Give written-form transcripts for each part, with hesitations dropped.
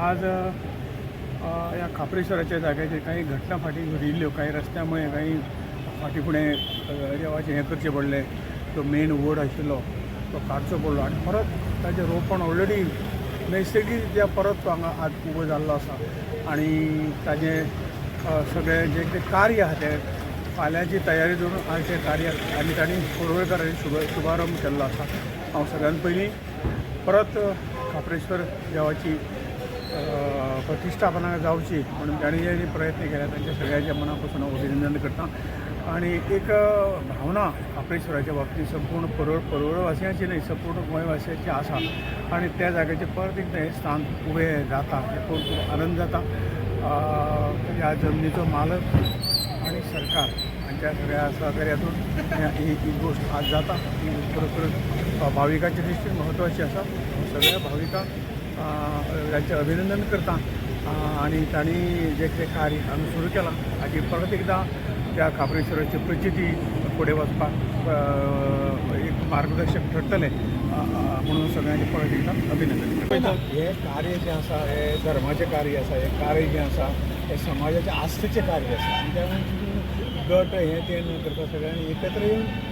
आज या खापरेश्वराच्या जाग्याचेर काही घटना फाटी घडिल्ल्यो, काही रस्त्यामुळे काही फाटी फुडें देवाचें हें करचें पडलें. तो मेन वड आशिल्लो तो काडचो पडलो आनी परत ताजें रोपण ऑलरेडी नैसर्गिकरित्या परत तो हांगा आज उबो जाल्लो आसा. आनी ताजें सगळें जें कितें कार्य आसा तें फाल्यांची तयारी दवरून आज तें कार्य आनी तांणी कोरवेकारांनी शुभारंभ केल्लो आसा. हांव सगळ्यान पयलीं परत खापरेश्वर देवाची प्रतिश्ठापना जावची म्हणून तांणी जे प्रयत्न केले तांच्या सगळ्यांच्या मना पासून अभिनंदन करता. आणि एक भावना खापरेश्वराच्या बाबतीत संपूर्ण परवळवासियांची न्हय, संपूर्ण गोंयवासियांची आसा. आणि त्या जाग्याचेर परत एकदां हें स्थान उबें जाता हें पळोवन खूब आनंद जाता. ह्या जमनीचो मालक आणि सरकार हांच्या सगळ्या सहकार्यातून ही गोष्ट आज जाता. ही खरोखर भाविकांच्या दृश्टीन म्हत्वाची आसा. सगळ्या भाविकांक तांचें अभिनंदन करता. आणि तांणी जें कितें कार्य हांगा सुरू केलां हाची परत एकदां त्या खापरेश्वराची प्रचिती फुडें वचपाक एक मार्गदर्शक ठरतलें म्हणून सगळ्यांचें परत एकदां अभिनंदन करता. हें कार्य जें आसा हें धर्माचें कार्य आसा, हें कार्य जें आसा हें समाजाच्या आस्थेचें कार्य आसा. आनी त्या गट हें तें न करता सगळ्यांनी एकत्र येवन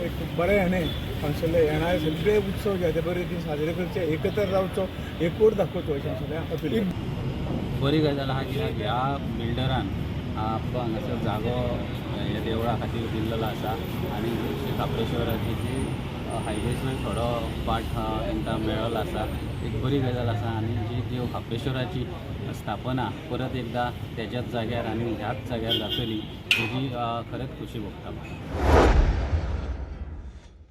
एक बरें हांगसरले येणारे सगळे उत्सव जे ते बरे दीस साजरे करचे, एकत्र जावचो, एकूट दाखोवचो अशें सगळ्यांक अपील. बरी गजाल आसा कित्याक ह्या बिल्डरान आपलो हांगासर जागो ह्या देवळा खातीर दिल्लो आसा. आनी खापरेश्वराची जी हायवेचो थोडो पार्ट तांकां मेळ्ळो आसा. एक बरी गजाल आसा. आनी जी देव खापरेश्वराची स्थापना परत एकदां तेज्याच जाग्यार आनी ह्याच जाग्यार जातली हेजी खरेंच खोशी भोगता.